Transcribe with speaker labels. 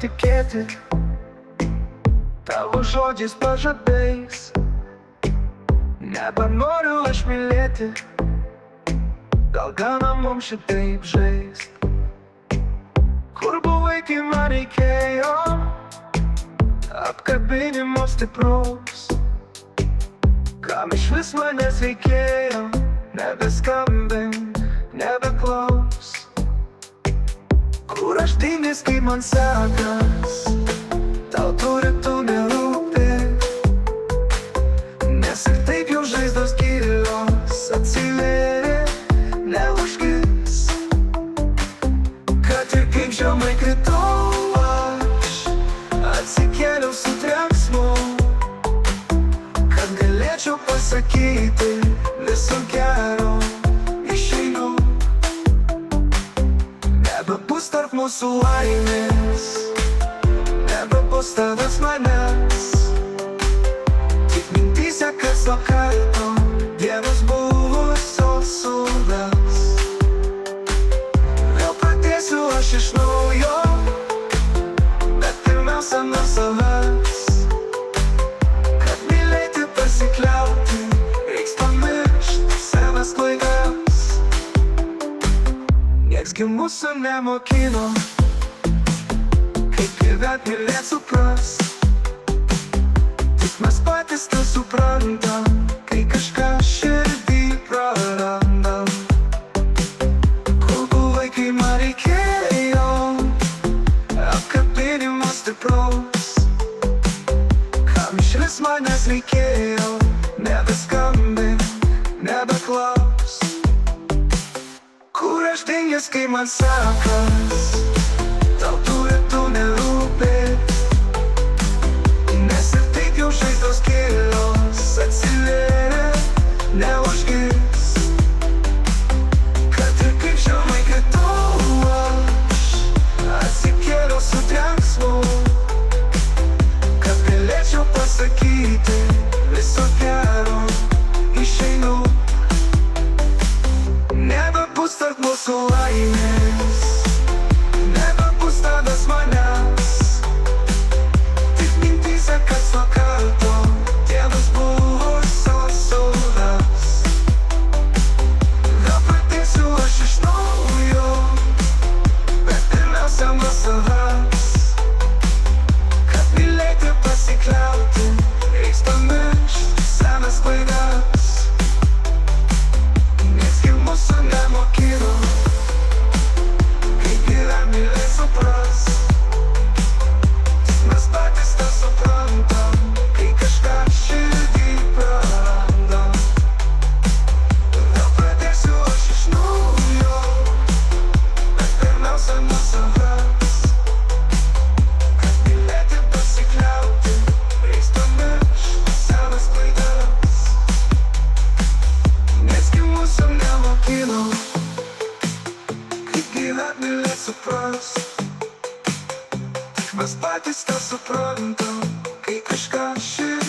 Speaker 1: tikėti tavo žodžiais pažadais. Nebenoriu aš mylėti, gal gana mums šitaip žaist. Kur buvai, kai man reikėjo apkabinimo stipraus? Kam išvis manęs reikėjo? Nebeskambink, nebeklaus. Kur aš dingęs, kai man sekas? Tau turi tu nerūpi, nes ir taip jau žaizdos gilios atsivėrė, neužgis. Kad ir kaip žemai kritau aš, atsikėliau su trenksmu, kad galėčiau pasakyti viso gero, išeinu. Nebebus tarp mūsų laimės, nebebus tavęs manęs, tik mintyse kas nuo karto dienos buvusios suves. Vėl pradėsiu aš iš naujo, bet pirmiausia nuo savęs. Kad mylėti, pasikliauti, reiks pamiršti savęs klaidas. Nieks gi mūsų nemokino, kaip gyvent, mylėt, suprast. Tik mes patys tą suprantam, kai kažką širdį prarandam. Kur buvai, kai man reikėjo apkabinimo stipraus? Kam išvis manęs reikėjo? Nebeskambink, nebeklaus. Kur aš dingęs, kai man sekas? Tau turi tu nerūpi, nes ir taip jau žaizdos gilios atsivėrė, neužgis. Kad ir kaip žemai kritau aš, atsikėliau su trenksmu, kad galėčiau pasakyti viso gero, išeinu. Nebebus tarp mūsų laimės, nebebus tavęs manęs, tik mintyse kas nuo karto dienos buvusios suves. Vėl pradėsiu aš iš naujo, bet pirmiausia nuo savęs. Kad mylėti, pasikliauti, reiks pamiršti senas klaidas. Nieks gi mūsų nemokino, kaip gyvent, mylėt, suprast. Tik mes patys tą suprantam, kai kažką širdį prarandam. Vėl pradėsiu aš iš naujo, bet pirmiausia nuo savęs. Kad mylėti, pasikliauti, reiks pamiršti senas klaidas. Nieks gi mūsų nemokino, kaip gyvent, mylėt, suprast. Tik mes patys tą suprantam, kai kažką širdį